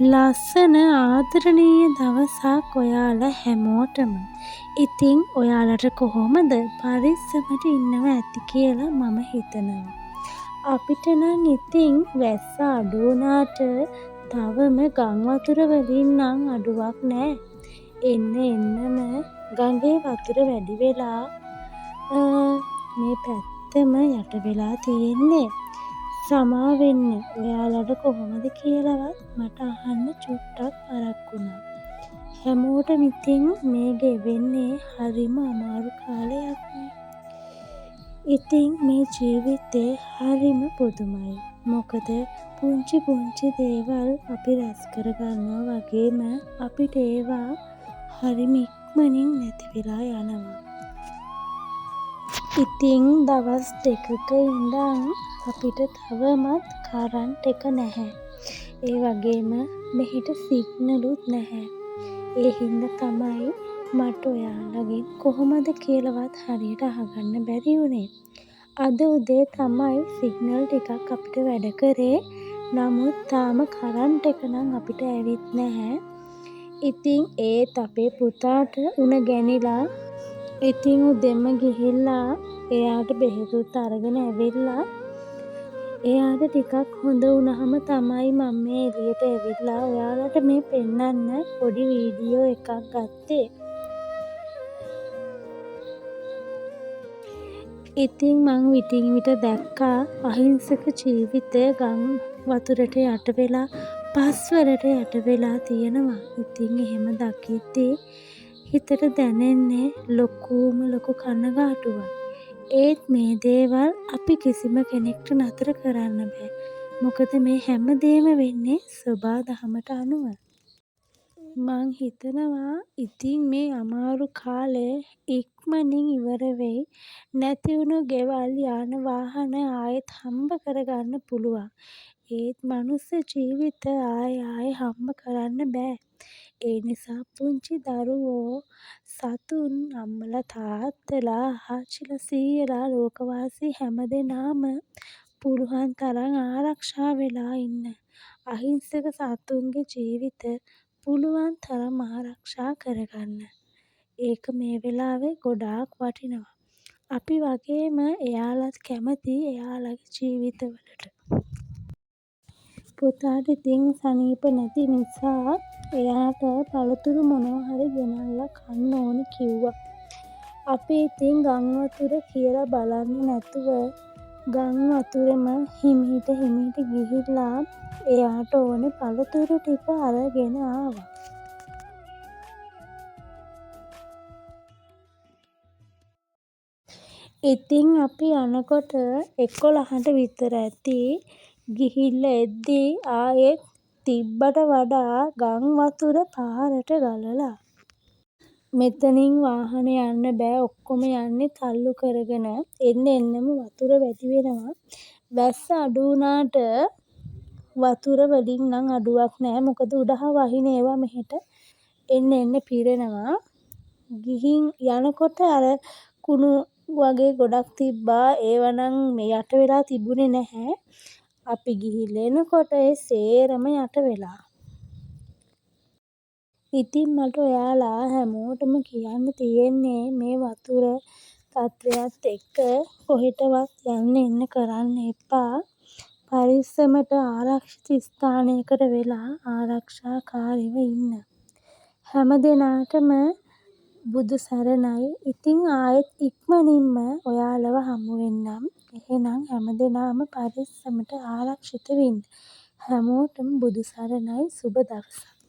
ලස්සන ආදරණීය දවසක් ඔයාලා හැමෝටම. ඉතින් ඔයාලට කොහොමද? පරිස්සමට ඉන්නවා ඇති කියලා මම හිතනවා. අපිට නම් ඉතින් වැස්ස අඩු වුණාට තවම ගම් වතුර වලින් නම් අඩුවක් නෑ. එන්න එන්නම ගඟේ වතුර වැඩි වෙලා මේ පැත්තම යට වෙලා තියෙන්නේ. සමාවෙන්න ඔයාලට කොහොමද කියලාවත් මට අහන්න චුට්ටක් පරක් වුණා. හැමෝටම ඉතින් මේ ගෙවෙන්නේ හරිම අමාරු කාලයක්නේ. ඉතින් මේ ජීවිතේ හරිම පුදුමයි. මොකද පුංචි පුංචි දේවල් අපි රැස් කරගන්නවා වගේම අපිට ඒවා හරිම ඉක්මනින් නැති වෙලා යනවා. ඉතින් දවස් 2ක ඉඳන් අපිට තවමත් කරන්ට් එක නැහැ. ඒ වගේම මෙහෙට සිග්නලුත් නැහැ. ඒ හින්දා තමයි මට ඔයාලගෙන් කොහොමද කියලාවත් හරියට අහගන්න බැරි වුණේ. අද උදේ තමයි සිග්නල් ටිකක් අපිට වැඩ කරේ. නමුත් තාම කරන්ට් එක නම් අපිට ඇවිත් නැහැ. ඉතින් ඒත් අපේ පුතාට උණ ගැනිලා ඉතින් උදෙන්ම ගිහිල්ලා එයාට බෙහෙතුත් අරගෙන ඇවිල්ලා එයාට ටිකක් හොඳ වුණාම තමයි මම මේ එළියට ඇවිල්ලා ඔයාලට මේ පෙන්නන්න පොඩි වීඩියෝ එකක් ගත්තේ. ඉතින් මං විටින් විට දැක්කා අහිංසක ජීවිතය ගම් වතුරට යට වෙලා පස් වලට යට වෙලා තියෙනවා. ඉතින් එහෙම දකිද්දී හිතට දැනෙන්නේ ලොකු කනගාටුවක්. ඒත් මේ දේවල් අපි කිසිම කෙනෙක්ට නතර කරන්න බෑ. මොකද මේ හැමදේම වෙන්නේ සෝබා දහමට අනුව. මං හිතනවා ඉතින් මේ අමාරු කාලය ඉක්මනින් ඉවර වෙයි. නැති වුණු ගෙවල් යාන වාහන ආයෙත් හම්බ කරගන්න පුළුවන්. ඒත් මනුස්ස ජීවිත ආයෙ හම්බ කරන්න බෑ. ඒ නිසා පුංචි දරුවෝ සතුන් අම්මලා තාත්තලා ආච්චිලා සීයලා ලෝකවාසී හැමදෙනාම පුළුවන් තරම් ආරක්ෂා වෙලා ඉන්න. අහිංසක සතුන්ගේ ජීවිත පුළුවන් තරම් ආරක්ෂා කරගන්න. ඒක මේ වෙලාවේ ගොඩාක් වටිනවා. අපි වගේම එයාලත් කැමති එයාලගේ ජීවිතවලට. පුතාට ඉතින් සනීප නැති නිසා එයාට පළතුරු මොනවා හරි ගෙනල්ලා කන්න ඕනි කිව්වා. අපි ඉතින් ගම් වතුර කියලා බලන්නේ නැතුව ගම් වතුරෙම හිමීට ගිහිල්ලා එයාට ඕනේ පළතුරු ටික අරගෙන ආවා. ඉතින් අපි යනකොට 11ට විතර ඇති. ගිහිල්ලා එද්දී ආයෙත් තිබ්බට වඩා ගම් වතුර පාරට ගලලා. මෙතනින් වාහන යන්න බෑ. ඔක්කොම යන්නේ තල්ලු කරගෙන. එන්නම වතුර වැඩි වෙනවා. වැස්ස අඩු වුණාට වතුර වලින් නම් අඩුවක් නෑ. මොකද උඩහා වහින ඒවා මෙහෙට එන්න පිරෙනවා. ගිහින් යනකොට අර කුණු වගේ ගොඩක් තිබ්බා. ඒවා නම් මේ යට වෙලා තිබුණේ නැහැ. අපි ගිහිල්ලා එනකොට ඒ සේරම යට වෙලා. ඉතින් මට ඔයාලා හැමෝටම කියන්න තියෙන්නේ මේ වතුර තත්ත්වයත් එක්ක කොහෙටවත් යන්න එන්න කරන්න එපා. පරිස්සමට ආරක්ෂිත ස්ථානයකට වෙලා ආරක්ෂාකාරීව ඉන්න. හැමදෙනාටම බුදු සරණයි. ඉතින් ආයෙත් ඉක්මනින්ම ඔයාලව හමු වෙන්නම්. එහෙනම් හැමදෙනාම පරිස්සමට ආරක්ෂිත වෙන්න. හැමෝටම බුදු සරණයි. සුබ දවසක්.